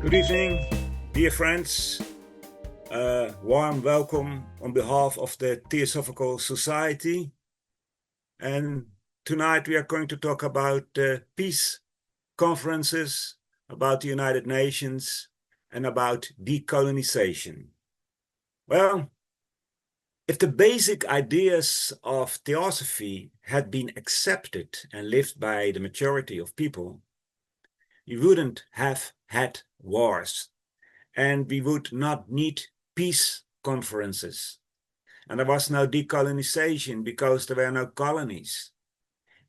Good evening, dear friends. Warm welcome on behalf of the Theosophical Society. And tonight we are going to talk about peace conferences, about the United Nations, and about decolonization. Well, if the basic ideas of Theosophy had been accepted and lived by the majority of people, we wouldn't have had wars, and we would not need peace conferences. And there was no decolonization because there were no colonies.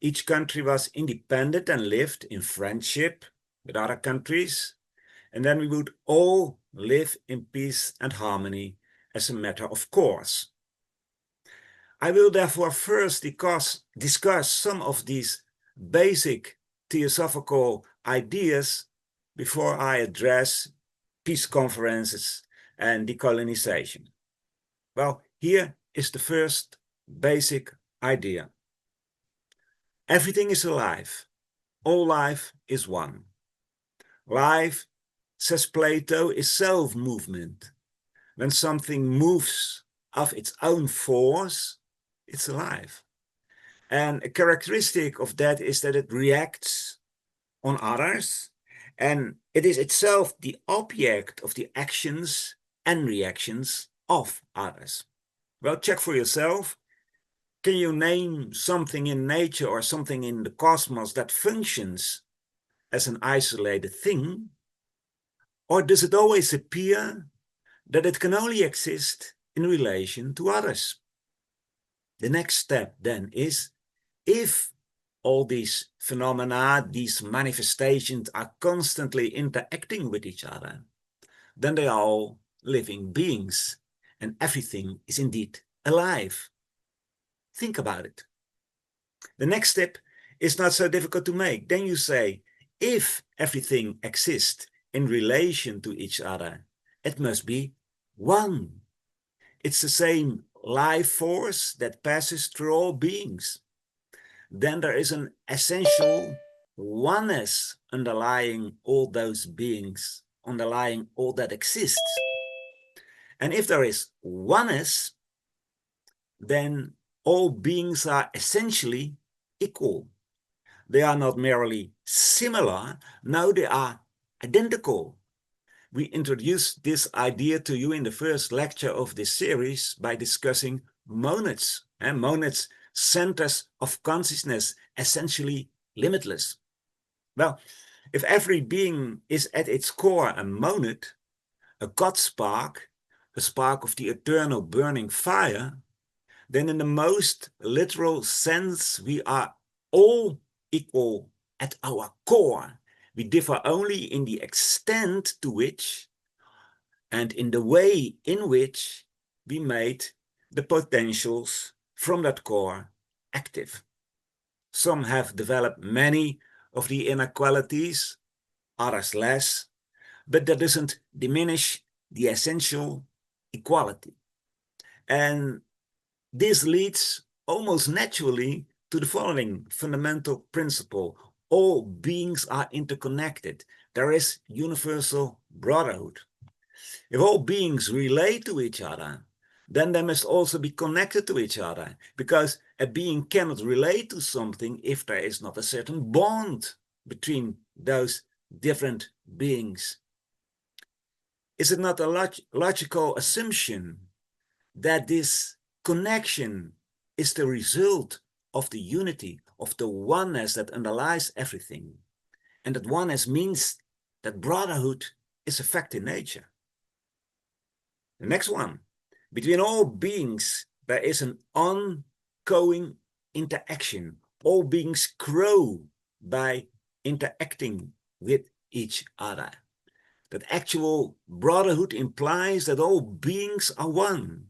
Each country was independent and lived in friendship with other countries, and then we would all live in peace and harmony as a matter of course. I will therefore first discuss some of these basic theosophical ideas before I address peace conferences and decolonization. Well, here is the first basic idea. Everything is alive. All life is one. Life, says Plato, is self-movement. When something moves of its own force, it's alive. And a characteristic of that is that it reacts on others, and it is itself the object of the actions and reactions of others. Well, check for yourself. Can you name something in nature or something in the cosmos that functions as an isolated thing? Or does it always appear that it can only exist in relation to others? The next step then is, if all these phenomena, these manifestations are constantly interacting with each other, then they are all living beings, and everything is indeed alive. Think about it. The next step is not so difficult to make. Then you say, if everything exists in relation to each other, it must be one. It's the same life force that passes through all beings. Then there is an essential oneness underlying all those beings, underlying all that exists. And if there is oneness, then all beings are essentially equal. They are not merely similar, no, they are identical. We introduced this idea to you in the first lecture of this series by discussing monads. And monads, centers of consciousness, essentially limitless. Well, if every being is at its core a monad, a God spark, a spark of the eternal burning fire, then in the most literal sense, we are all equal at our core. We differ only in the extent to which and in the way in which we made the potentials from that core active. Some have developed many of the inequalities, others less, but that doesn't diminish the essential equality. And this leads almost naturally to the following fundamental principle. All beings are interconnected. There is universal brotherhood. If all beings relate to each other, then they must also be connected to each other, because a being cannot relate to something if there is not a certain bond between those different beings. Is it not a logical assumption that this connection is the result of the unity, of the oneness that underlies everything, and that oneness means that brotherhood is a fact in nature? The next one, between all beings, there is an ongoing interaction. All beings grow by interacting with each other. That actual brotherhood implies that all beings are one.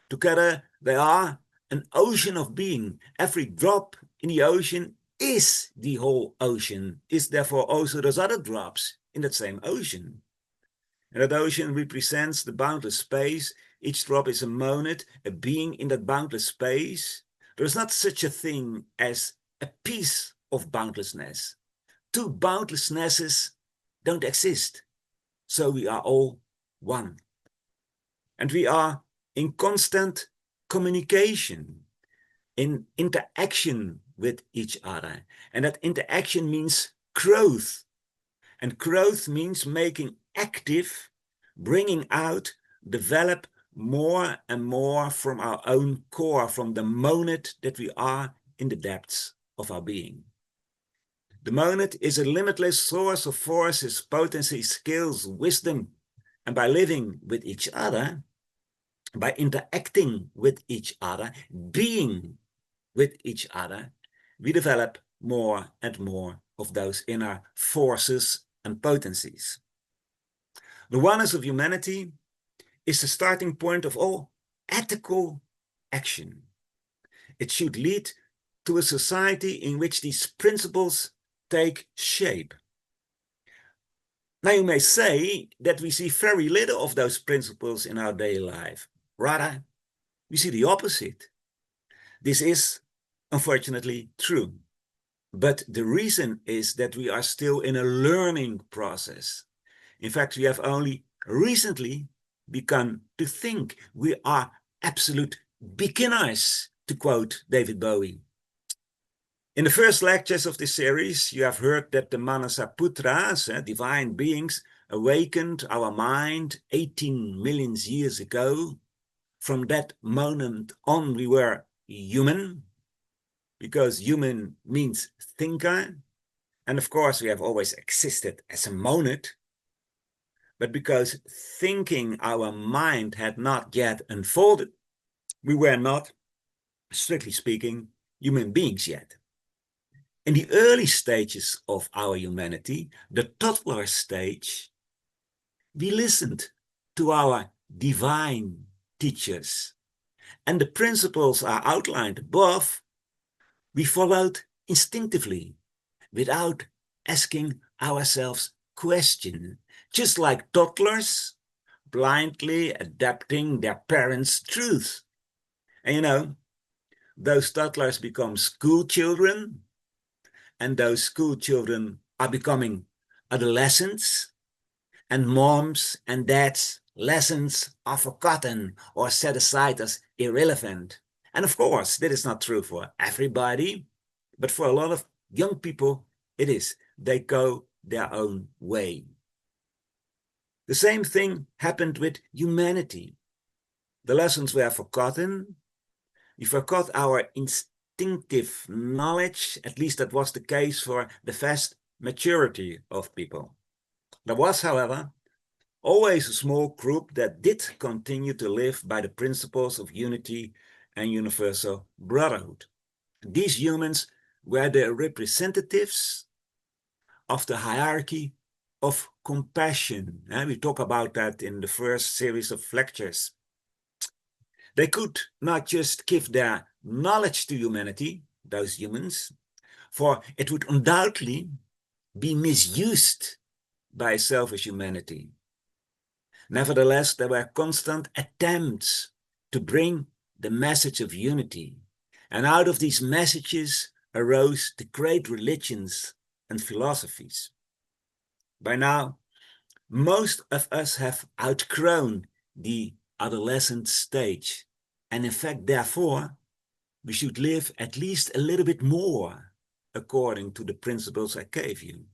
Together they are an ocean of being. Every drop in the ocean is the whole ocean, is therefore also those other drops in that same ocean. And that ocean represents the boundless space. Each drop is a monad, a being in that boundless space. There is not such a thing as a piece of boundlessness. Two boundlessnesses don't exist. so we are all one. And we are in constant communication, in interaction with each other. And that interaction means growth. And growth means making active, bringing out, develop more and more from our own core, from the monad that we are in the depths of our being. The monad is a limitless source of forces, potency, skills, wisdom, and by living with each other, by interacting with each other, being with each other, we develop more and more of those inner forces and potencies. The oneness of humanity is the starting point of all ethical action. It should lead to a society in which these principles take shape. Now you may say that we see very little of those principles in our daily life. Rather, we see the opposite. This is unfortunately true. But the reason is that we are still in a learning process. In fact, we have only recently begun to think. We are absolute beginners, to quote David Bowie. In the first lectures of this series, you have heard that the Manasaputras, divine beings, awakened our mind 18 million years ago. From that moment on, we were human, because human means thinker. And of course, we have always existed as a monad. But because thinking, our mind had not yet unfolded, we were not, strictly speaking, human beings yet. In the early stages of our humanity, the toddler stage, we listened to our divine teachers. And the principles are outlined above. We followed instinctively, without asking ourselves questions, just like toddlers blindly adapting their parents' truth. And you know, those toddlers become school children, and those school children are becoming adolescents, and moms and dads' lessons are forgotten or set aside as irrelevant. And of course, that is not true for everybody, but for a lot of young people, it is. They go their own way. The same thing happened with humanity. The lessons were forgotten. We forgot our instinctive knowledge. At least that was the case for the vast majority of people. There was, however, always a small group that did continue to live by the principles of unity and universal brotherhood. These humans were the representatives of the hierarchy of compassion. We talk about that in the first series of lectures. They could not just give their knowledge to humanity, those humans, for it would undoubtedly be misused by selfish humanity. Nevertheless, there were constant attempts to bring the message of unity. And out of these messages arose the great religions and philosophies. By now, most of us have outgrown the adolescent stage. And in fact, therefore, we should live at least a little bit more according to the principles I gave you.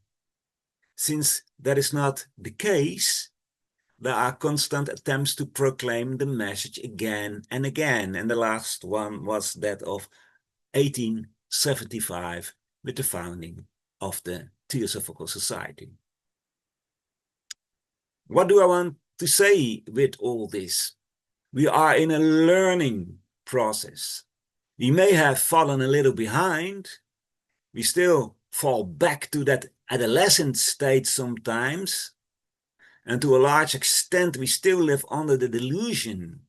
Since that is not the case, there are constant attempts to proclaim the message again and again. And the last one was that of 1875 with the founding of the Theosophical Society. What do I want to say with all this? We are in a learning process. We may have fallen a little behind. We still fall back to that adolescent state sometimes. And to a large extent, we still live under the delusion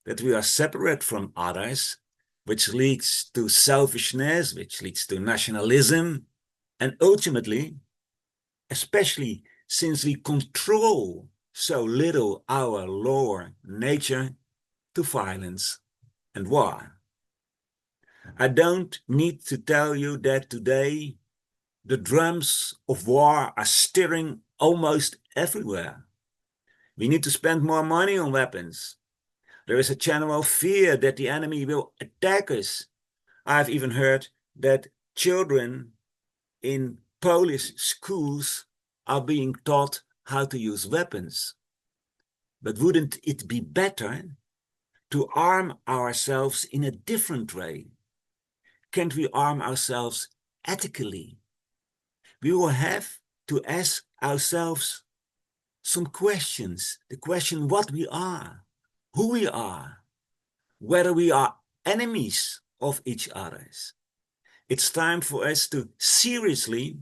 that we are separate from others, which leads to selfishness, which leads to nationalism, and ultimately, especially since we control so little our lower nature, to violence and war. I don't need to tell you that today the drums of war are stirring almost everywhere. We need to spend more money on weapons. There is a general fear that the enemy will attack us. I've even heard that children in Polish schools are being taught how to use weapons. But wouldn't it be better to arm ourselves in a different way? Can't we arm ourselves ethically? We will have to ask ourselves some questions. The question what we are, who we are, whether we are enemies of each other. It's time for us to seriously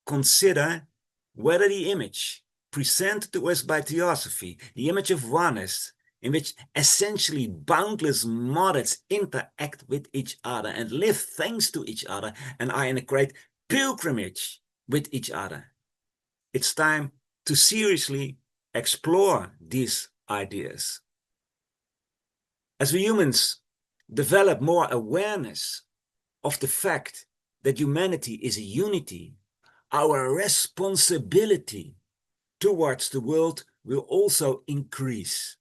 consider whether the image presented to us by Theosophy, the image of oneness, in which essentially boundless mothers interact with each other and live thanks to each other and are in a great pilgrimage with each other. It's time to seriously explore these ideas. As we humans develop more awareness of the fact that humanity is a unity, our responsibility towards the world will also increase.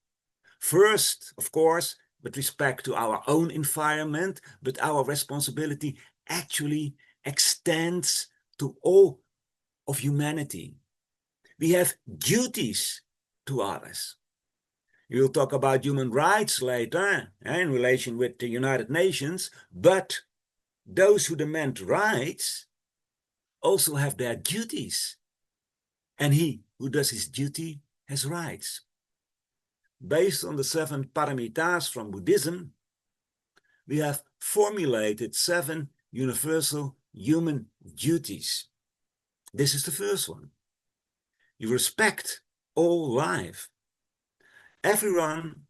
First, of course, with respect to our own environment, but our responsibility actually extends to all of humanity. We have duties to others. We'll talk about human rights later in relation with the United Nations, but those who demand rights also have their duties. And he who does his duty has rights. Based on the 7 paramitas from Buddhism, we have formulated 7 universal human duties. This is the first one. You respect all life. Everyone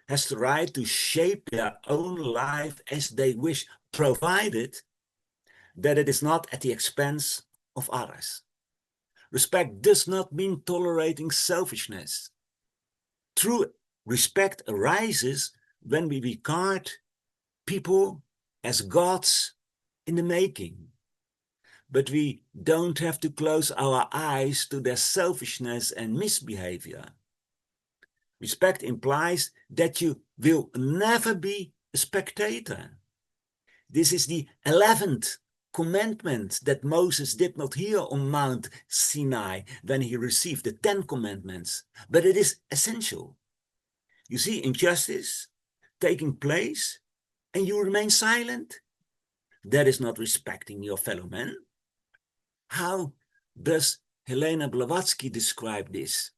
has the right to shape their own life as they wish, provided that it is not at the expense of others. Respect does not mean tolerating selfishness. True respect arises when we regard people as gods in the making. But we don't have to close our eyes to their selfishness and misbehavior. Respect implies that you will never be a spectator. This is the 11th commandment that Moses did not hear on Mount Sinai when he received the 10 commandments, but it is essential. You see injustice taking place and you remain silent. That is not respecting your fellow man. How does Helena Blavatsky describe this?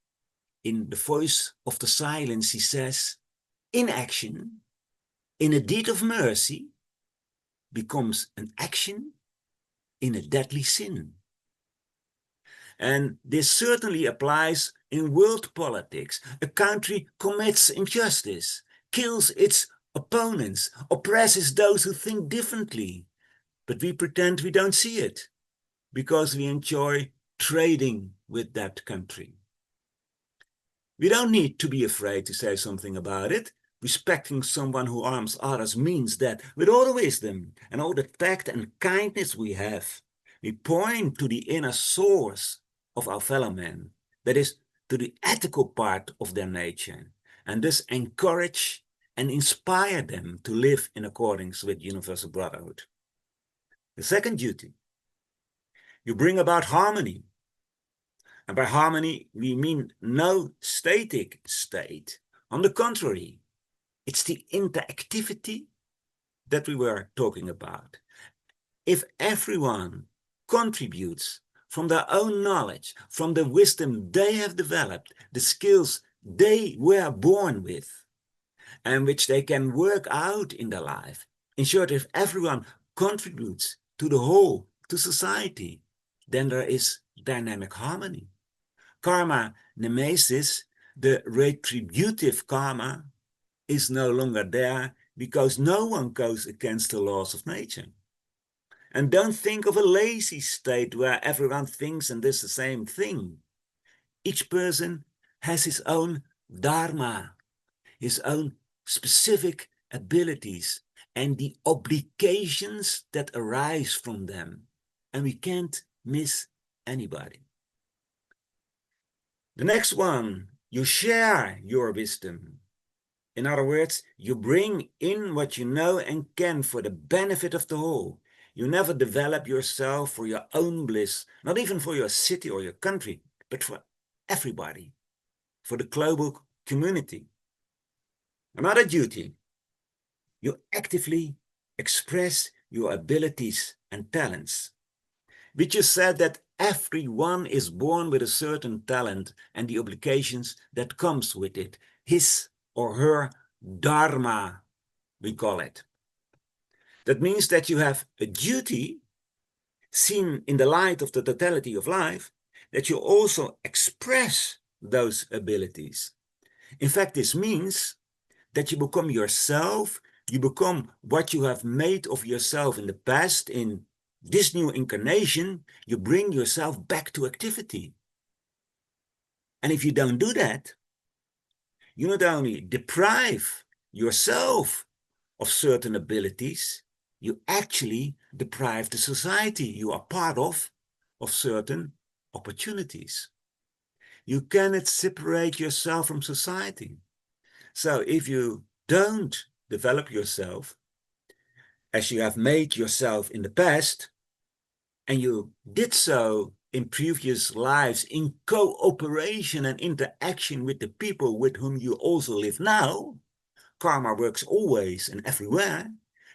In The Voice of the Silence, he says, inaction in a deed of mercy becomes an action in a deadly sin. And this certainly applies in world politics. A country commits injustice, kills its opponents, oppresses those who think differently. But we pretend we don't see it because we enjoy trading with that country. We don't need to be afraid to say something about it. Respecting someone who harms others means that with all the wisdom and all the tact and kindness we have, we point to the inner source of our fellow men, that is, to the ethical part of their nature, and thus encourage and inspire them to live in accordance with universal brotherhood. The second duty, you bring about harmony. And by harmony, we mean no static state. On the contrary, it's the interactivity that we were talking about. If everyone contributes from their own knowledge, from the wisdom they have developed, the skills they were born with, and which they can work out in their life, in short, if everyone contributes to the whole, to society, then there is dynamic harmony. Karma nemesis, the retributive karma, is no longer there because no one goes against the laws of nature. And don't think of a lazy state where everyone thinks and does the same thing. Each person has his own dharma, his own specific abilities and the obligations that arise from them. And we can't miss anybody. The next one You share your wisdom. In other words, you bring in what you know and can for the benefit of the whole. You never develop yourself for your own bliss, not even for your city or your country, but for everybody, for the global community. Another duty, you actively express your abilities and talents. We just said that everyone is born with a certain talent and the obligations that comes with it, his or her dharma, we call it. That means that you have a duty seen in the light of the totality of life, that you also express those abilities. In fact, this means that you become yourself, you become what you have made of yourself in the past. In this new incarnation, you bring yourself back to activity. And if you don't do that, you not only deprive yourself of certain abilities, you actually deprive the society you are part of certain opportunities. You cannot separate yourself from society. So if you don't develop yourself as you have made yourself in the past, and you did so in previous lives in cooperation and interaction with the people with whom you also live now, karma works always and everywhere.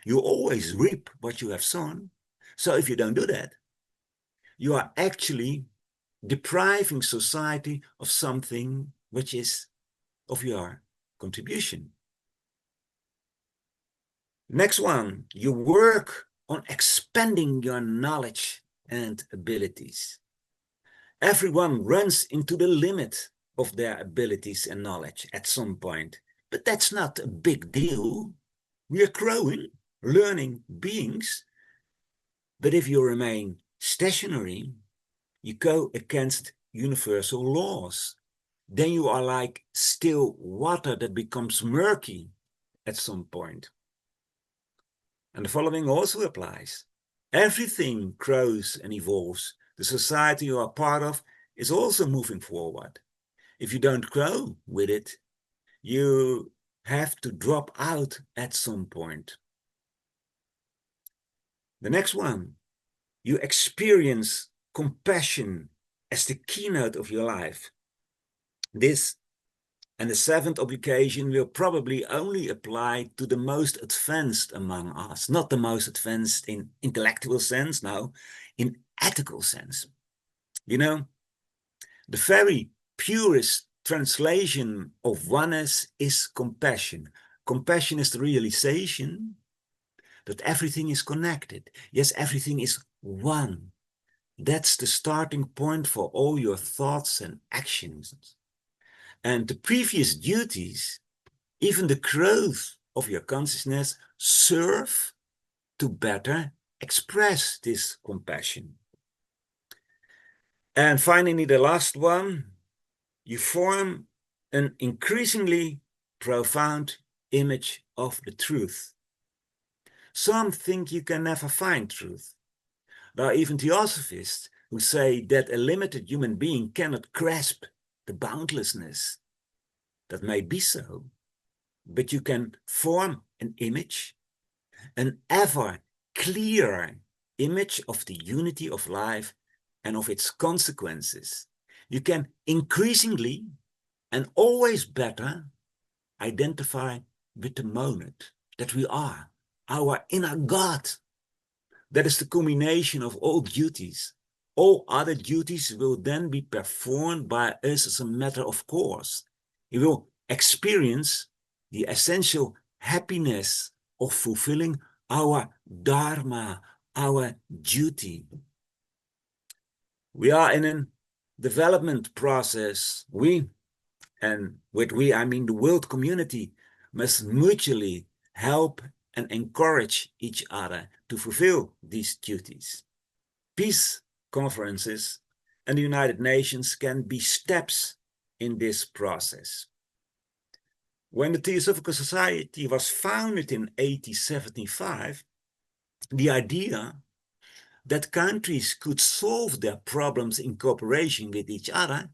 You always reap what you have sown. So if you don't do that, you are actually depriving society of something which is of your contribution. Next one, you work on expanding your knowledge and abilities. Everyone runs into the limit of their abilities and knowledge at some point, but that's not a big deal. We are growing, learning beings, but if you remain stationary, you go against universal laws. Then you are like still water that becomes murky at some point. And the following also applies. Everything grows and evolves. The society you are part of is also moving forward. If you don't grow with it, you have to drop out at some point. The next one, you experience compassion as the keynote of your life. This and the seventh obligation will probably only apply to the most advanced among us, not the most advanced in intellectual sense, no, in ethical sense. You know, the very purest translation of oneness is compassion. Compassion is the realization that everything is connected. Yes, everything is one. That's the starting point for all your thoughts and actions. And the previous duties, even the growth of your consciousness, serve to better express this compassion. And finally, the last one, you form an increasingly profound image of the truth. Some think you can never find truth. There are even theosophists who say that a limited human being cannot grasp the boundlessness. That may be so, but you can form an image, an ever clearer image of the unity of life and of its consequences. You can increasingly and always better identify with the monad that we are, our inner God. That is the culmination of all duties. All other duties will then be performed by us as a matter of course. We will experience the essential happiness of fulfilling our dharma, our duty. We are in a development process. We, and with we I mean the world community, must mutually help and encourage each other to fulfill these duties. Peace conferences and the United Nations can be steps in this process. When the Theosophical Society was founded in 1875, the idea that countries could solve their problems in cooperation with each other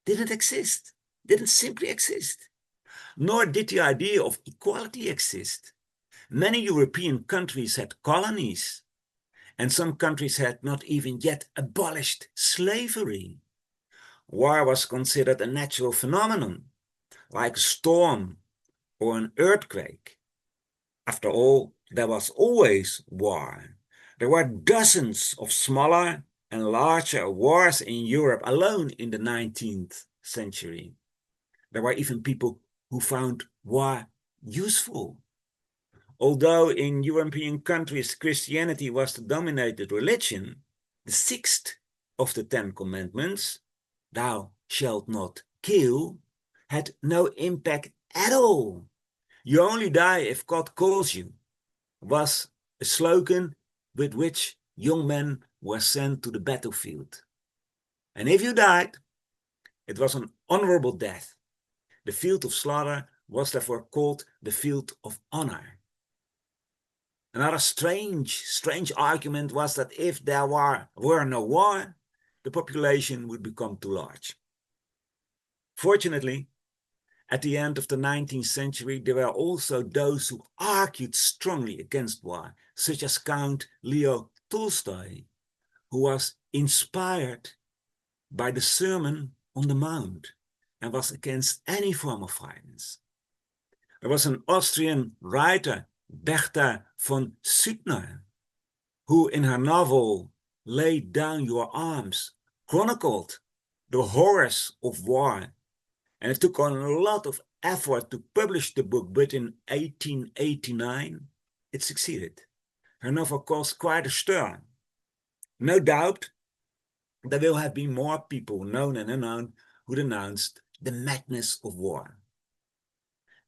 didn't exist. didn't simply exist, nor did the idea of equality exist. Many European countries had colonies, and some countries had not even yet abolished slavery. War was considered a natural phenomenon, like a storm or an earthquake. After all, there was always war. There were dozens of smaller and larger wars in Europe alone in the 19th century. There were even people who found war useful. Although in European countries Christianity was the dominated religion, the sixth of the 10 Commandments, thou shalt not kill, had no impact at all. You only die if God calls you, was a slogan with which young men were sent to the battlefield. And if you died, it was an honorable death. The field of slaughter was therefore called the field of honor. Another strange argument was that if there were no war, the population would become too large. Fortunately, at the end of the 19th century, there were also those who argued strongly against war, such as Count Leo Tolstoy, who was inspired by the Sermon on the Mount and was against any form of violence. There was an Austrian writer, Bertha von Suttner, who in her novel Lay Down Your Arms chronicled the horrors of war. And it took on a lot of effort to publish the book, but in 1889 it succeeded. Her novel caused quite a stir. No doubt there will have been more people, known and unknown, who denounced the madness of war.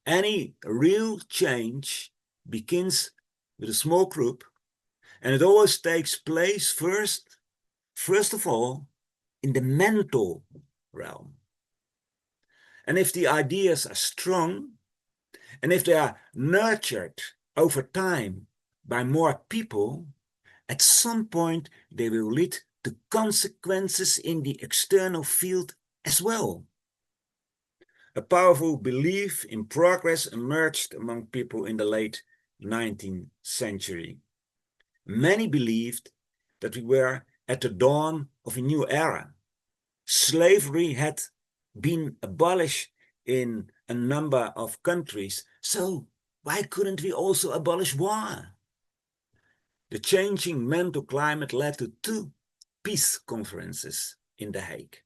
Any real change begins with a small group, and it always takes place first of all, in the mental realm. And if the ideas are strong, and if they are nurtured over time by more people, at some point they will lead to consequences in the external field as well. A powerful belief in progress emerged among people in the late 19th century. Many believed that we were at the dawn of a new era. Slavery had been abolished in a number of countries, so why couldn't we also abolish war? The changing mental climate led to 2 peace conferences in The Hague.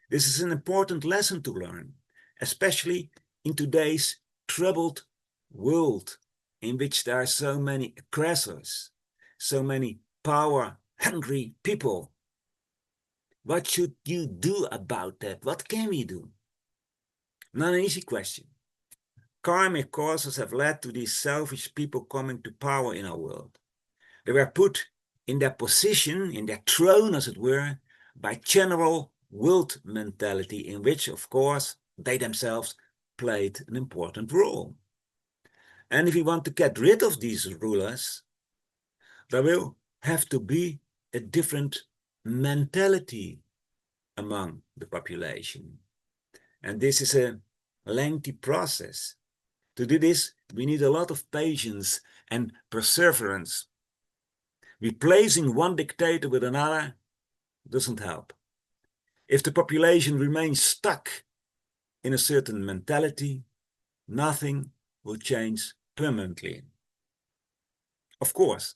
This is an important lesson to learn, especially in today's troubled world in which there are so many aggressors, so many power-hungry people. What should you do about that? What can we do? Not an easy question. Karmic causes have led to these selfish people coming to power in our world. They were put in their position, in their throne as it were, by general world mentality in which, of course, they themselves played an important role. And if we want to get rid of these rulers, there will have to be a different mentality among the population. And this is a lengthy process. To do this, we need a lot of patience and perseverance. Replacing one dictator with another doesn't help. If the population remains stuck in a certain mentality, nothing will change permanently. Of course,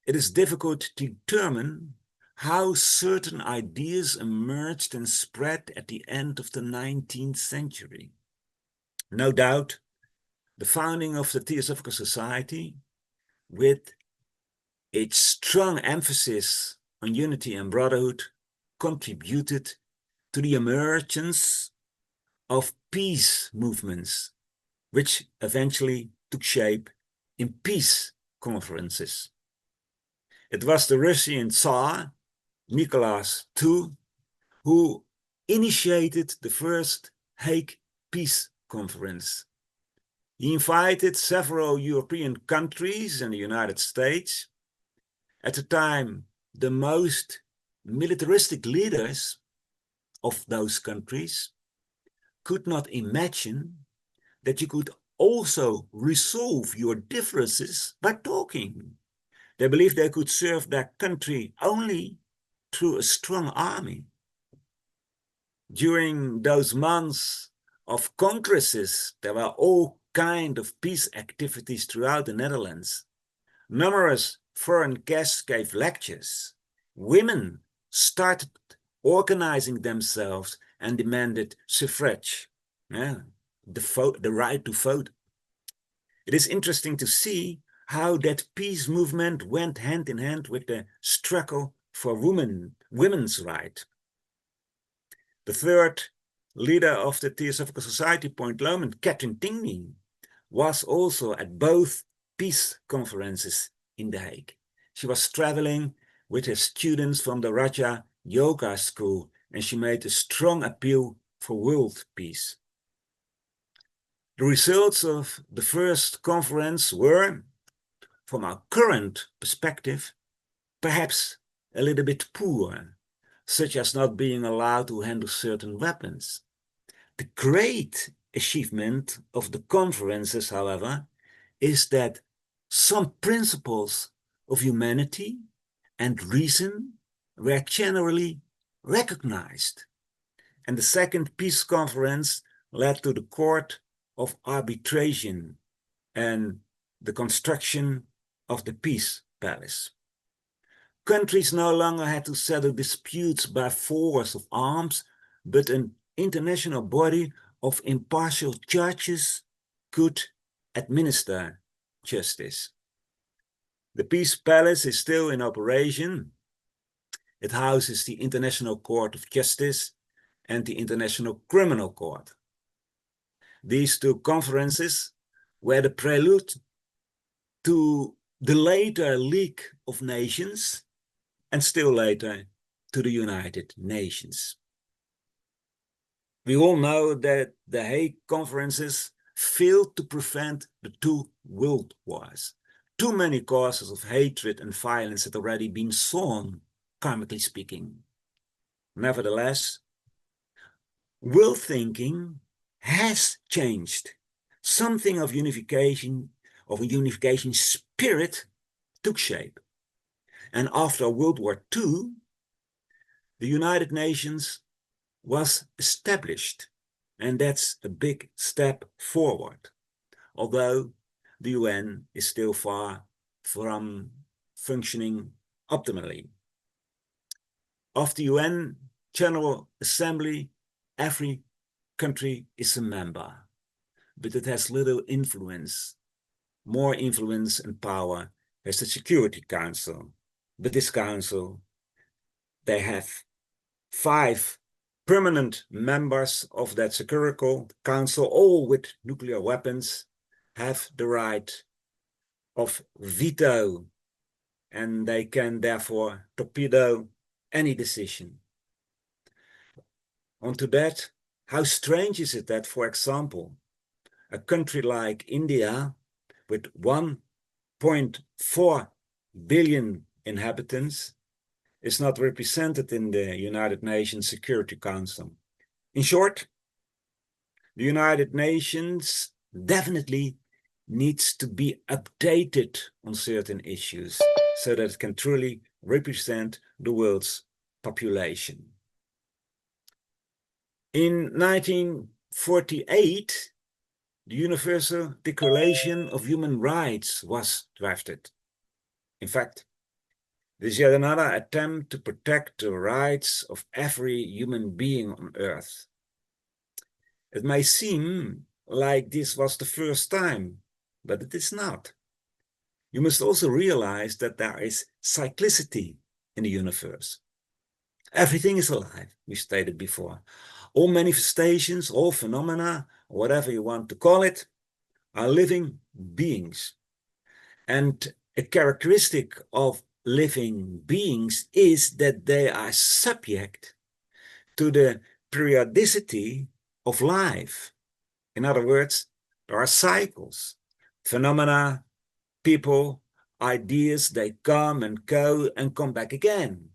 it is difficult to determine how certain ideas emerged and spread at the end of the 19th century. No doubt, the founding of the Theosophical Society, with its strong emphasis on unity and brotherhood, contributed to the emergence of peace movements, which eventually took shape in peace conferences. It was the Russian Tsar, Nicholas II, who initiated the first Hague Peace Conference. He invited several European countries and the United States, at the time the most militaristic leaders of those countries could not imagine that you could also resolve your differences by talking. They believed they could serve their country only through a strong army. During those months of congresses, there were all kinds of peace activities throughout the Netherlands. Numerous foreign guests gave lectures. Women started organizing themselves and demanded suffrage, the right to vote. It is interesting to see how that peace movement went hand in hand with the struggle for women's rights. The third leader of the Theosophical Society, Point Lomond, Catherine Tingley, was also at both peace conferences in The Hague. She was traveling with her students from the Raja Yoga School, and she made a strong appeal for world peace. The results of the first conference were, from our current perspective, perhaps a little bit poor, such as not being allowed to handle certain weapons. The great achievement of the conferences, however, is that some principles of humanity and reason were generally recognized. And the second peace conference led to the Court of Arbitration and the construction of the Peace Palace. Countries no longer had to settle disputes by force of arms, but an international body of impartial judges could administer justice. The Peace Palace is still in operation. It houses the International Court of Justice and the International Criminal Court. These two conferences were the prelude to the later League of Nations and still later to the United Nations. We all know that the Hague conferences failed to prevent the two world wars. Too many causes of hatred and violence had already been sown, karmically speaking. Nevertheless, world thinking has changed. Something of unification, of a unification spirit took shape. And after World War II, the United Nations was established. And that's a big step forward. Although the UN is still far from functioning optimally. Of the UN General Assembly, every country is a member, but it has little influence. More influence and power has the Security Council. But this council, they have 5 permanent members of that Security Council, all with nuclear weapons, have the right of veto, and they can therefore torpedo any decision. Onto that, how strange is it that, for example, a country like India with 1.4 billion inhabitants is not represented in the United Nations Security Council. In short, the United Nations definitely needs to be updated on certain issues so that it can truly represent the world's population. In 1948, the Universal Declaration of Human Rights was drafted. In fact, this is yet another attempt to protect the rights of every human being on Earth. It may seem like this was the first time, but it is not. You must also realize that there is cyclicity in the universe. Everything is alive, we stated before. All manifestations, all phenomena, whatever you want to call it, are living beings. And a characteristic of living beings is that they are subject to the periodicity of life. In other words, there are cycles, phenomena, people, ideas, they come and go and come back again.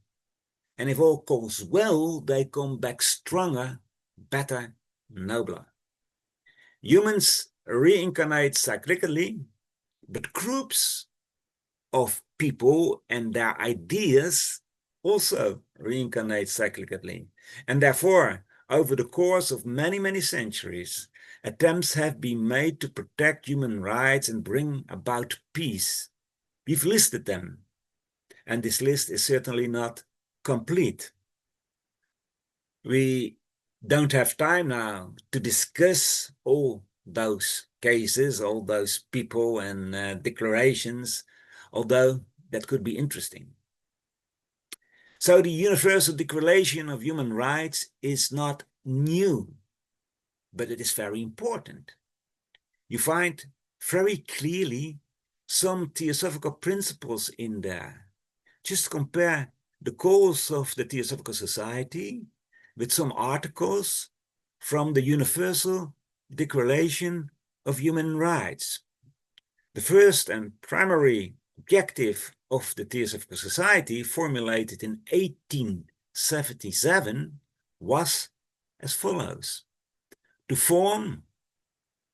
and if all goes well, they come back stronger, better, nobler. Humans reincarnate cyclically, but groups of people and their ideas also reincarnate cyclically. And therefore, over the course of many, many centuries, attempts have been made to protect human rights and bring about peace. We've listed them, and this list is certainly not complete. We don't have time now to discuss all those cases, all those people and declarations, although that could be interesting. So the Universal Declaration of Human Rights is not new, but it is very important. You find very clearly some theosophical principles in there. Just compare the calls of the Theosophical Society with some articles from the Universal Declaration of Human Rights. The first and primary objective of the Theosophical Society, formulated in 1877, was as follows: to form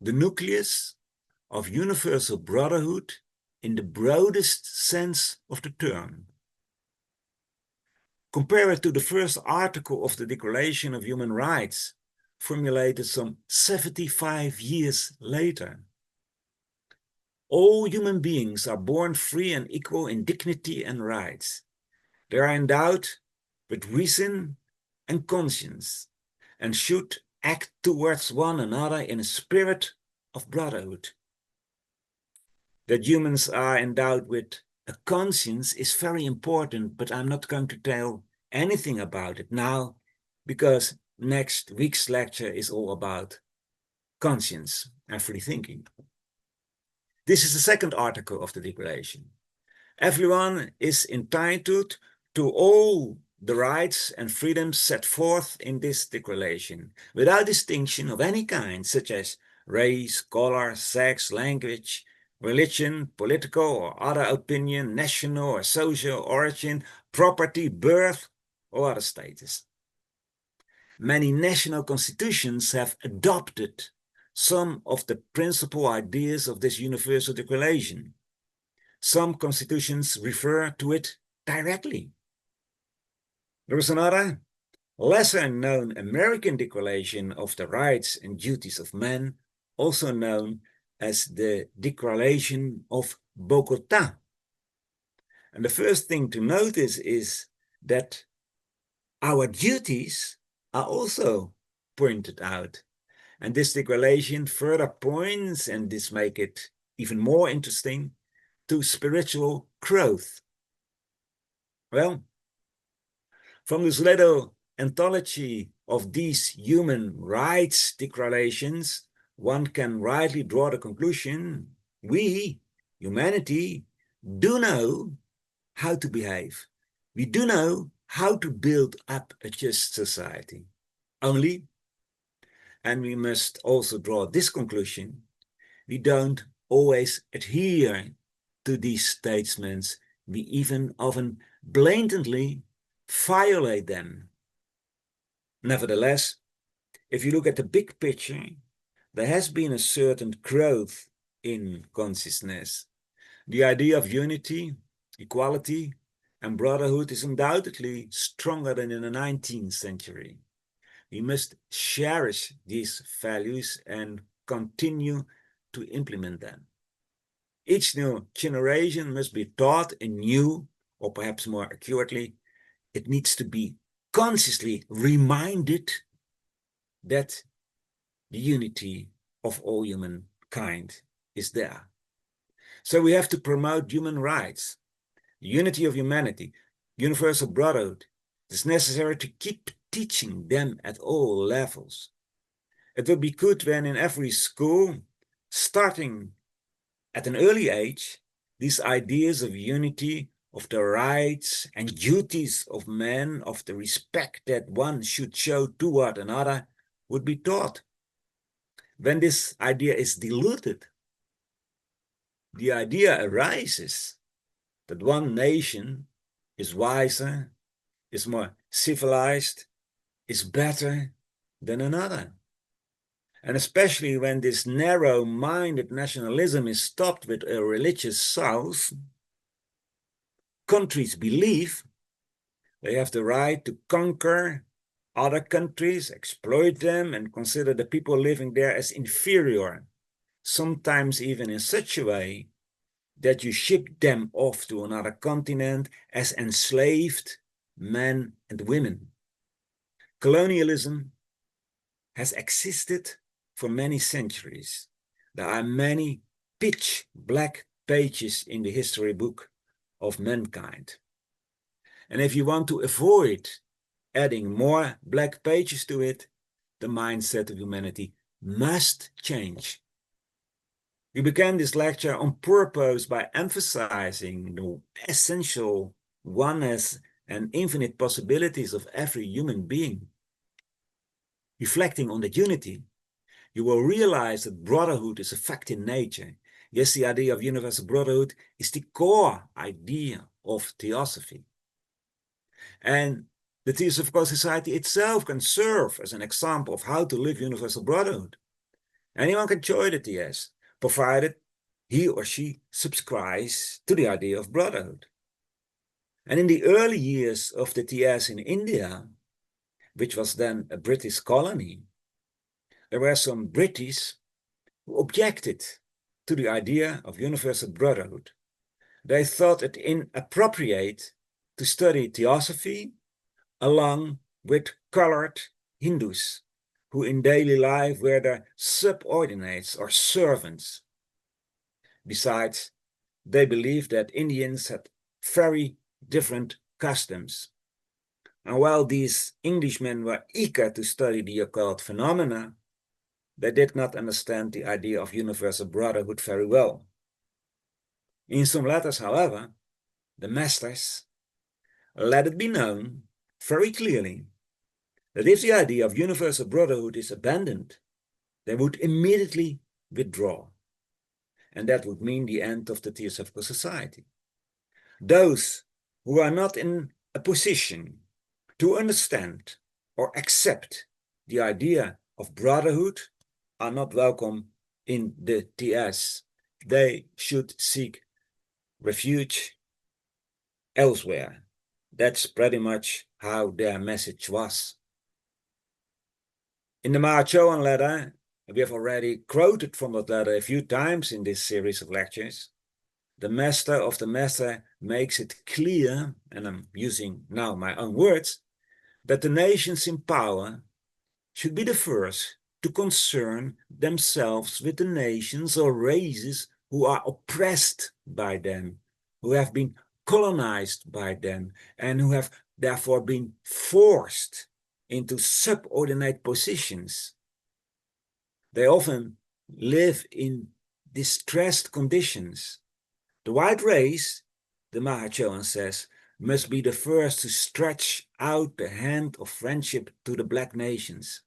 the nucleus of universal brotherhood in the broadest sense of the term. Compare it to the first article of the Declaration of Human Rights, formulated some 75 years later. All human beings are born free and equal in dignity and rights. They are endowed with reason and conscience, and should act towards one another in a spirit of brotherhood. That humans are endowed with a conscience is very important, but I'm not going to tell anything about it now, because next week's lecture is all about conscience and free thinking. This is the second article of the Declaration. Everyone is entitled to all the rights and freedoms set forth in this declaration, without distinction of any kind, such as race, color, sex, language, religion, political or other opinion, national or social origin, property, birth, or other status. Many national constitutions have adopted some of the principal ideas of this Universal Declaration. Some constitutions refer to it directly. There is another, lesser-known American Declaration of the Rights and Duties of Man, also known as the Declaration of Bogota. And the first thing to notice is that our duties are also pointed out. And this declaration further points, and this makes it even more interesting, to spiritual growth. Well, from this little anthology of these human rights declarations, one can rightly draw the conclusion: we, humanity, do know how to behave. We do know how to build up a just society. Only, and we must also draw this conclusion, we don't always adhere to these statements. We even often blatantly violate them. Nevertheless, if you look at the big picture, there has been a certain growth in consciousness. The idea of unity, equality, and brotherhood is undoubtedly stronger than in the 19th century. We must cherish these values and continue to implement them. Each new generation must be taught anew, or perhaps more accurately, it needs to be consciously reminded that the unity of all humankind is there. So we have to promote human rights, the unity of humanity, universal brotherhood. It is necessary to keep teaching them at all levels. It would be good when in every school, starting at an early age, these ideas of unity, of the rights and duties of man, of the respect that one should show toward another, would be taught. When this idea is diluted, the idea arises that one nation is wiser is more civilized, is better than another. And especially when this narrow-minded nationalism is topped with a religious South, countries believe they have the right to conquer other countries, exploit them, and consider the people living there as inferior, sometimes even in such a way that you ship them off to another continent as enslaved men and women. Colonialism has existed for many centuries. There are many pitch black pages in the history book of mankind. And if you want to avoid adding more black pages to it, the mindset of humanity must change. We began this lecture on purpose by emphasizing the essential oneness and infinite possibilities of every human being. Reflecting on that unity, you will realize that brotherhood is a fact in nature. Yes, the idea of universal brotherhood is the core idea of Theosophy. And the Theosophical Society itself can serve as an example of how to live universal brotherhood. Anyone can join the TS, provided he or she subscribes to the idea of brotherhood. And in the early years of the TS in India, which was then a British colony, there were some British who objected to the idea of universal brotherhood. They thought it inappropriate to study Theosophy along with colored Hindus, who in daily life were their subordinates or servants. Besides, they believed that Indians had very different customs. And while these Englishmen were eager to study the occult phenomena, they did not understand the idea of universal brotherhood very well. In some letters, however, the masters let it be known very clearly that if the idea of universal brotherhood is abandoned, they would immediately withdraw. And that would mean the end of the Theosophical Society. Those who are not in a position to understand or accept the idea of brotherhood are not welcome in the TS. They should seek refuge elsewhere. That's pretty much how their message was. In the Mahachohan letter, we have already quoted from that letter a few times in this series of lectures. The master of the master makes it clear, and I'm using now my own words, that the nations in power should be the first to concern themselves with the nations or races who are oppressed by them, who have been colonized by them, and who have therefore been forced into subordinate positions. They often live in distressed conditions. The white race, the Mahachohan says, must be the first to stretch out the hand of friendship to the black nations.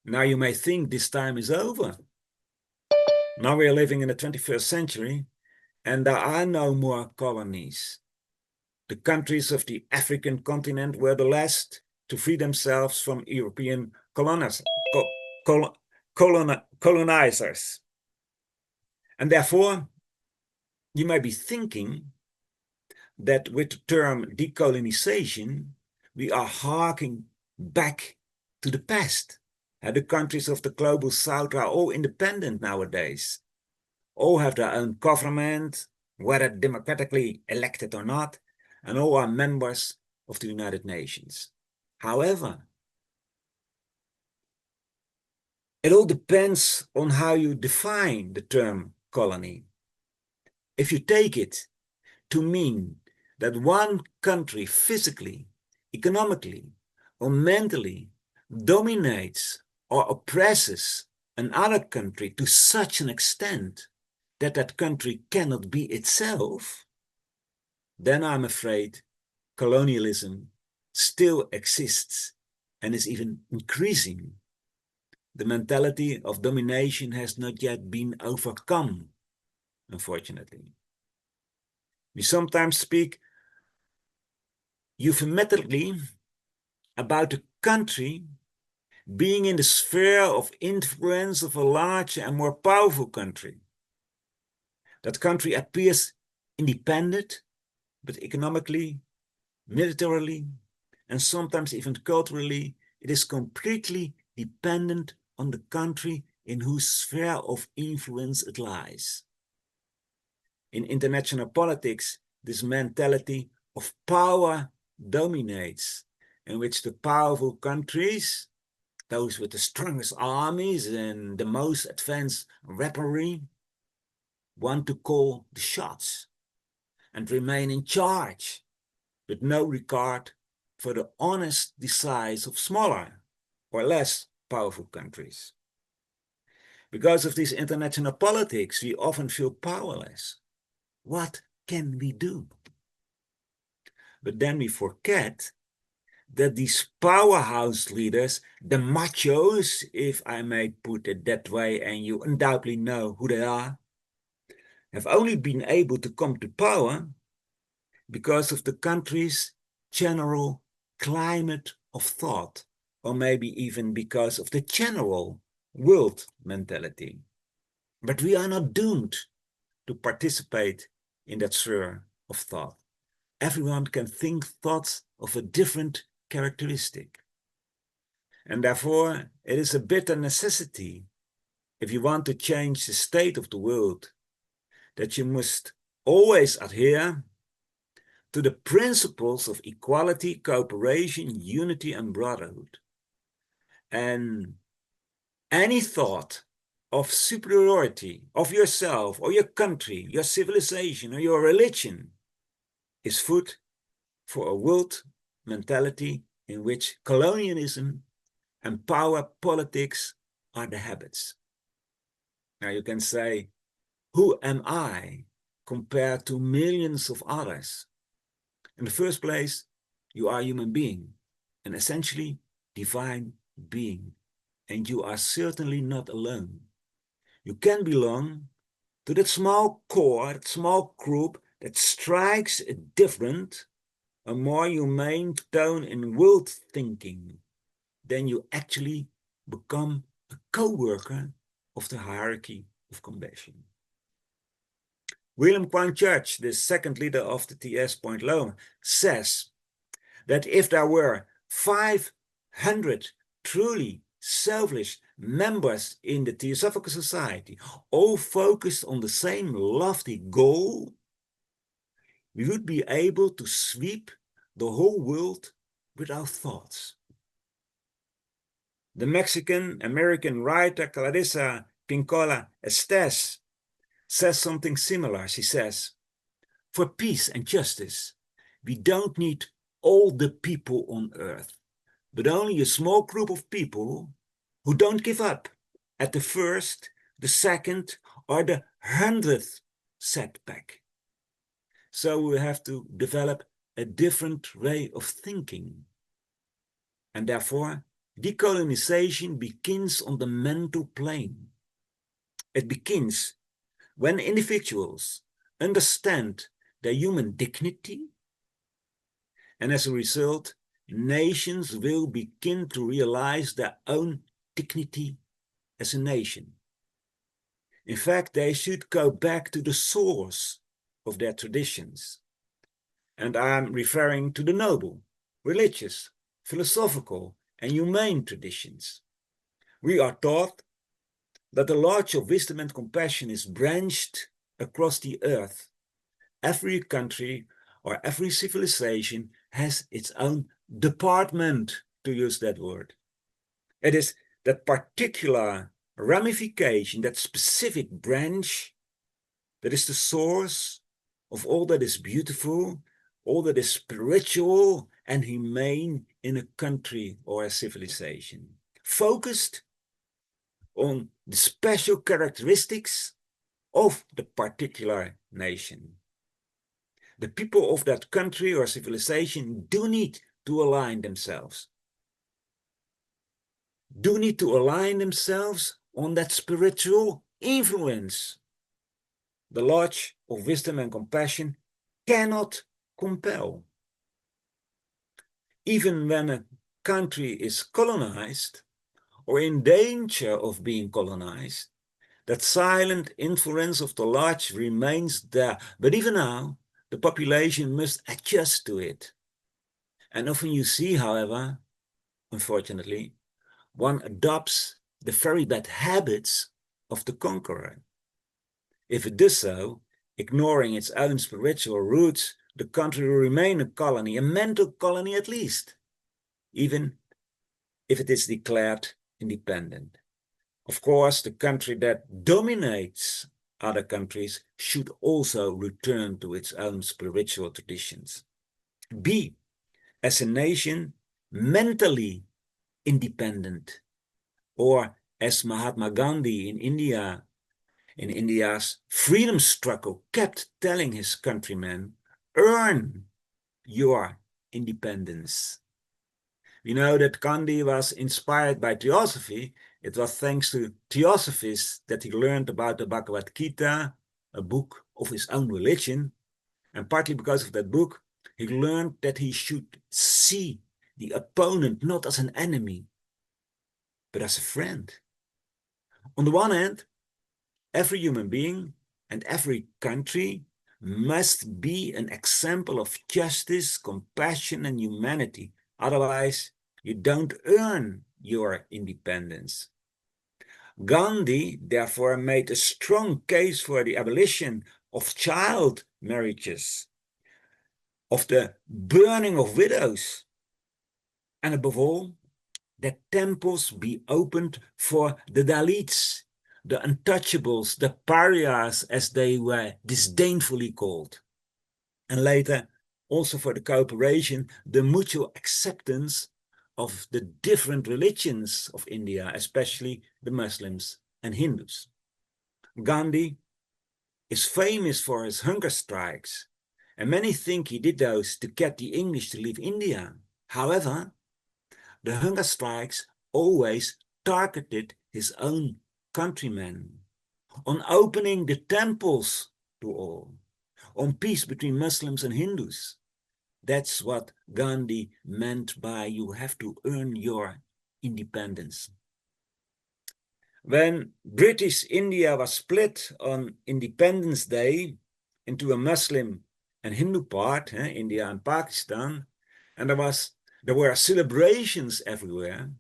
Now you may think this time is over. Now we are living in the 21st century and there are no more colonies. The countries of the African continent were the last to free themselves from European colonizers. And therefore, you might be thinking that with the term decolonization, we are harking back to the past. And the countries of the global south are all independent nowadays. All have their own government, whether democratically elected or not, and all are members of the United Nations. However, it all depends on how you define the term colony. If you take it to mean that one country physically, economically, or mentally dominates or oppresses another country to such an extent that that country cannot be itself, then I'm afraid colonialism still exists and is even increasing. The mentality of domination has not yet been overcome, unfortunately. We sometimes speak euphemistically about a country being in the sphere of influence of a larger and more powerful country. That country appears independent, but economically, militarily, and sometimes even culturally, it is completely dependent on the country in whose sphere of influence it lies. In international politics, this mentality of power dominates, in which the powerful countries, those with the strongest armies and the most advanced weaponry, want to call the shots and remain in charge, with no regard for the honest desires of smaller or less powerful countries. Because of this international politics, we often feel powerless. What can we do? But then we forget that these powerhouse leaders, the machos, if I may put it that way, and you undoubtedly know who they are, have only been able to come to power because of the country's general climate of thought, or maybe even because of the general world mentality. But we are not doomed to participate in that sphere of thought. Everyone can think thoughts of a different characteristic. And therefore, it is a bitter necessity, if you want to change the state of the world, that you must always adhere to the principles of equality, cooperation, unity, and brotherhood. And any thought of superiority of yourself or your country, your civilization or your religion is food for a world mentality in which colonialism and power politics are the habits. Now you can say, who am I compared to millions of others? In the first place, you are a human being, an essentially divine being, and you are certainly not alone. You can belong to that small core, that small group that strikes a different, a more humane tone in world thinking. Then you actually become a co-worker of the hierarchy of compassion. William Quan Church, the second leader of the TS Point Loma, says that if there were 500 truly selfish members in the Theosophical Society, all focused on the same lofty goal, we would be able to sweep the whole world with our thoughts. The Mexican-American writer Clarissa Pinkola Estes says something similar. She says, for peace and justice, we don't need all the people on earth, but only a small group of people who don't give up at the first, the second, or the 100th setback. So we have to develop a different way of thinking. And therefore, decolonization begins on the mental plane. It begins when individuals understand their human dignity, and as a result, nations will begin to realize their own dignity as a nation. In fact, they should go back to the source of their traditions. And I'm referring to the noble, religious, philosophical, and humane traditions. We are taught that the lodge of wisdom and compassion is branched across the earth. Every country or every civilization has its own department, to use that word. It is that particular ramification, that specific branch, that is the source of all that is beautiful, all that is spiritual and humane in a country or a civilization, focused on the special characteristics of the particular nation. The people of that country or civilization do need to align themselves. Do need to align themselves on that spiritual influence. The lodge of wisdom and compassion cannot compel. even when a country is colonized or in danger of being colonized, that silent influence of the large remains there. But even now, the population must adjust to it. And often you see, however, unfortunately, one adopts the very bad habits of the conqueror. If it does so, ignoring its own spiritual roots, the country will remain a colony, a mental colony at least, even if it is declared independent. Of course, the country that dominates other countries should also return to its own spiritual traditions. Be, as a nation, mentally independent, or as Mahatma Gandhi in India's freedom struggle kept telling his countrymen, earn your independence. We know that Gandhi was inspired by Theosophy. It was thanks to Theosophists that he learned about the Bhagavad Gita, a book of his own religion. And partly because of that book, he learned that he should see the opponent not as an enemy, but as a friend. On the one hand, every human being and every country must be an example of justice, compassion, and humanity. Otherwise, you don't earn your independence. Gandhi, therefore, made a strong case for the abolition of child marriages, of the burning of widows, and above all, that temples be opened for the Dalits, the untouchables, the pariahs, as they were disdainfully called. And later, also for the cooperation, the mutual acceptance of the different religions of India, especially the Muslims and Hindus. Gandhi is famous for his hunger strikes, and many think he did those to get the English to leave India. However, the hunger strikes always targeted his own countrymen, on opening the temples to all, on peace between Muslims and Hindus. That's what Gandhi meant by you have to earn your independence. When British India was split on Independence Day into a Muslim and Hindu part, India and Pakistan, and there were celebrations everywhere,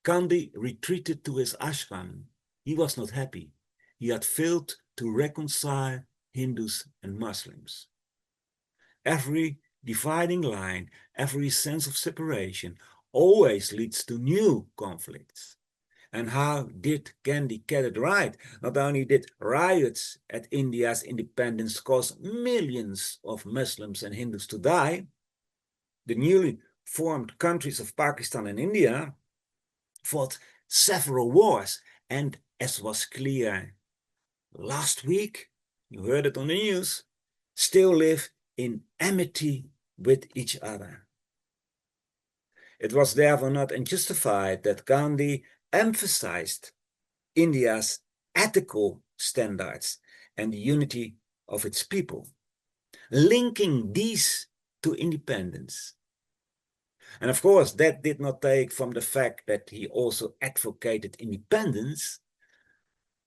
Gandhi retreated to his ashram. He was not happy. He had failed to reconcile Hindus and Muslims. Every dividing line, every sense of separation always leads to new conflicts. And how did Gandhi get it right? Not only did riots at India's independence cause millions of Muslims and Hindus to die, the newly formed countries of Pakistan and India fought several wars, and as was clear last week, you heard it on the news, still live in enmity with each other. It was therefore not unjustified that Gandhi emphasized India's ethical standards and the unity of its people, linking these to independence. And of course, that did not take from the fact that he also advocated independence.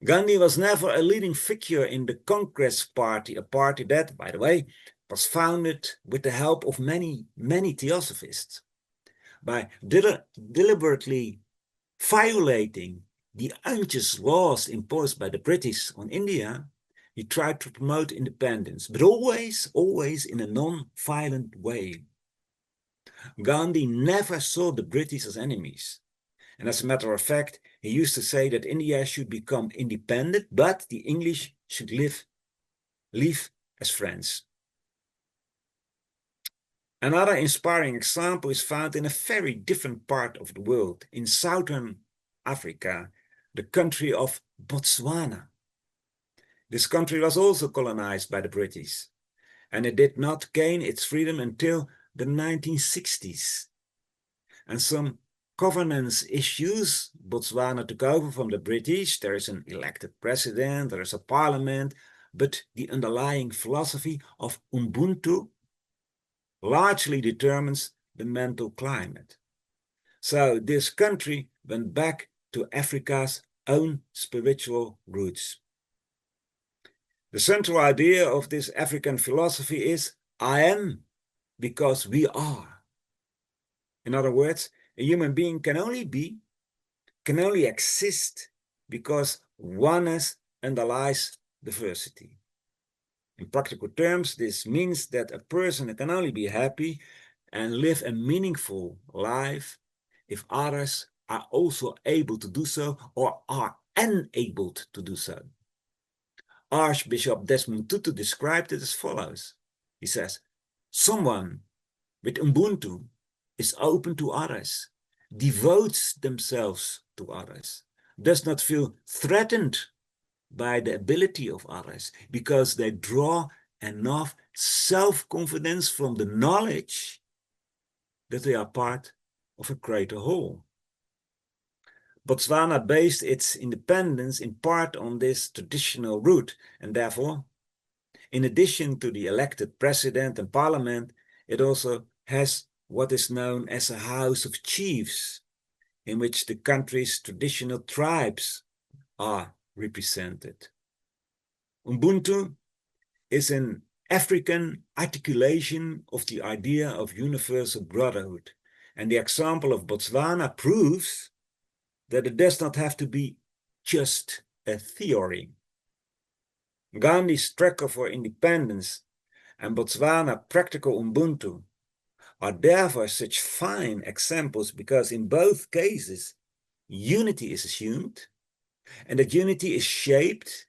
Gandhi was never a leading figure in the Congress Party, a party that, by the way, was founded with the help of many Theosophists. By deliberately violating the unjust laws imposed by the British on India, he tried to promote independence, but always in a non-violent way. Gandhi never saw the British as enemies. And as a matter of fact, he used to say that India should become independent, but the English should live as friends. Another inspiring example is found in a very different part of the world, in southern Africa, the country of Botswana. This country was also colonized by the British, and it did not gain its freedom until the 1960s. And some governance issues, Botswana took over from the British. There is an elected president, there is a parliament, but the underlying philosophy of Ubuntu largely determines the mental climate. So this country went back to Africa's own spiritual roots. The central idea of this African philosophy is, I am because we are. In other words, a human being can only exist because oneness underlies diversity. In practical terms, this means that a person can only be happy and live a meaningful life if others are also able to do so or are enabled to do so. Archbishop Desmond Tutu described it as follows. He says, someone with Ubuntu is open to others, devotes themselves to others, does not feel threatened by the ability of others because they draw enough self-confidence from the knowledge that they are part of a greater whole. Botswana based its independence in part on this traditional root, and therefore, in addition to the elected president and parliament, it also has what is known as a House of Chiefs, in which the country's traditional tribes are represented. Ubuntu is an African articulation of the idea of universal brotherhood, and the example of Botswana proves that it does not have to be just a theory. Gandhi's struggle for independence and Botswana practical Ubuntu are therefore such fine examples because in both cases unity is assumed, and that unity is shaped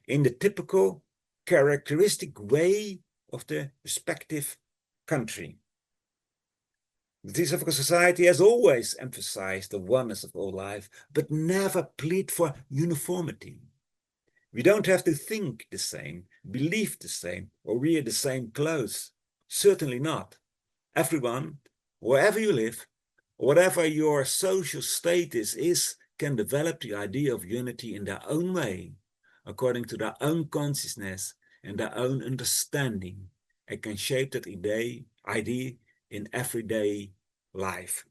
in the typical characteristic way of the respective country. The Theosophical Society has always emphasized the oneness of all life, but never plead for uniformity. We don't have to think the same, believe the same, or wear the same clothes. Certainly not. Everyone, wherever you live, whatever your social status is, can develop the idea of unity in their own way, according to their own consciousness and their own understanding, and can shape that idea in everyday life.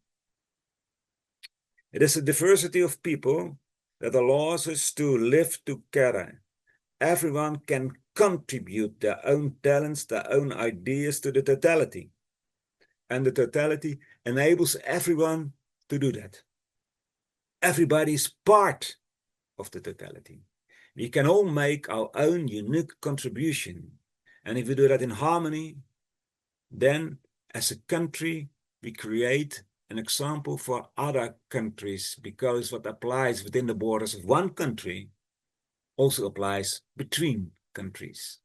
It is a diversity of people that allows us to live together. Everyone can contribute their own talents, their own ideas to the totality. And the totality enables everyone to do that. Everybody is part of the totality. We can all make our own unique contribution. And if we do that in harmony, then as a country, we create an example for other countries, because what applies within the borders of one country also applies between countries.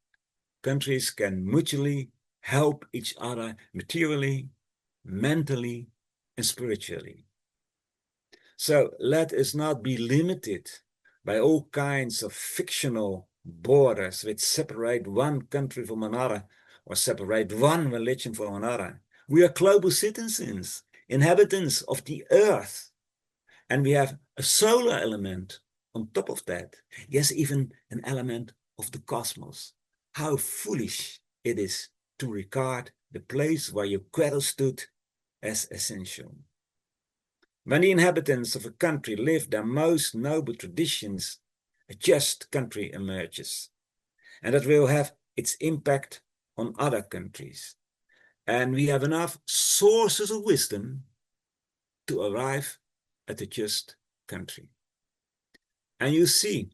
Countries can mutually help each other materially, mentally, and spiritually. So let us not be limited by all kinds of fictional borders which separate one country from another or separate one religion from another. We are global citizens, inhabitants of the earth, and we have a solar element on top of that. Yes, even an element of the cosmos. How foolish it is to regard the place where your cradle stood as essential. When the inhabitants of a country live their most noble traditions, a just country emerges, and that will have its impact on other countries. And we have enough sources of wisdom to arrive at a just country. And you see,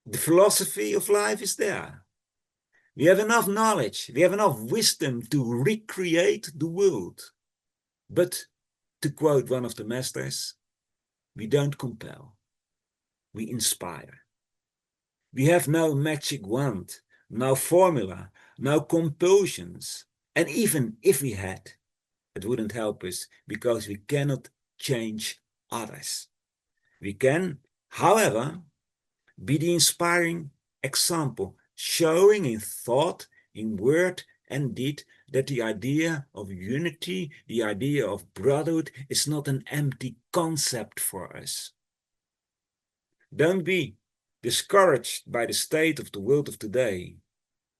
the philosophy of life is there. We have enough knowledge, we have enough wisdom to recreate the world. But to quote one of the masters, we don't compel, we inspire. We have no magic wand, no formula, no compulsions. And even if we had, it wouldn't help us because we cannot change others. We can, however, be the inspiring example, showing in thought, in word and deed that the idea of unity, the idea of brotherhood is not an empty concept for us. Don't be discouraged by the state of the world of today,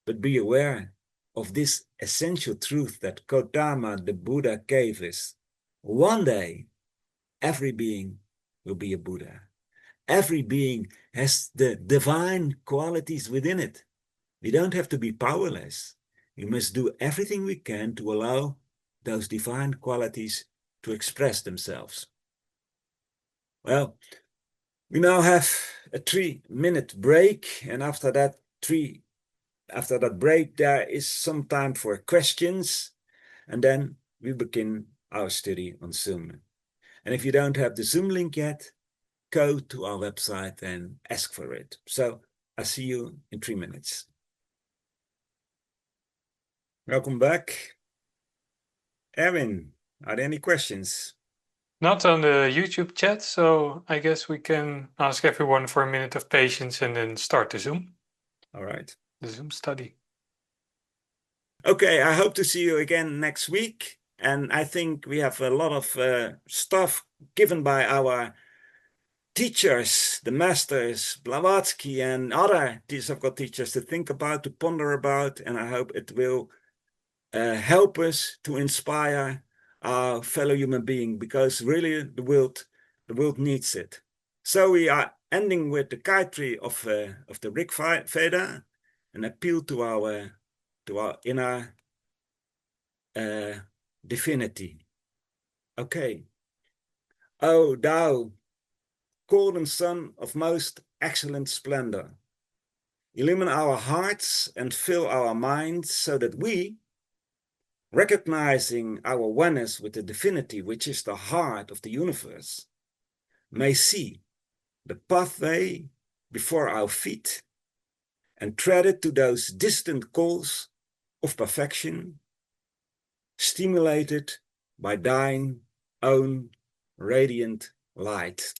but be aware of this essential truth that Gautama, the Buddha, gave us. One day, every being will be a Buddha. Every being has the divine qualities within it. We don't have to be powerless. We must do everything we can to allow those divine qualities to express themselves. Well, we now have a 3-minute break, and after that break, there is some time for questions, and then we begin our study on Zoom. And if you don't have the Zoom link yet, go to our website and ask for it. So I see you in 3 minutes. Welcome back. Erwin, are there any questions? Not on the YouTube chat, so I guess we can ask everyone for a minute of patience and then start the Zoom. All right. The Zoom study. Okay, I hope to see you again next week. And I think we have a lot of stuff given by our teachers, the masters, Blavatsky and other Theosophical teachers to think about, to ponder about, and I hope it will help us to inspire our fellow human being, because really the world needs it. So we are ending with the Gayatri of the Rig Veda, an appeal to our inner divinity. Okay. O thou, golden sun of most excellent splendor, illumine our hearts and fill our minds so that we, recognizing our oneness with the divinity, which is the heart of the universe, may see the pathway before our feet and tread it to those distant goals of perfection, stimulated by thine own radiant light.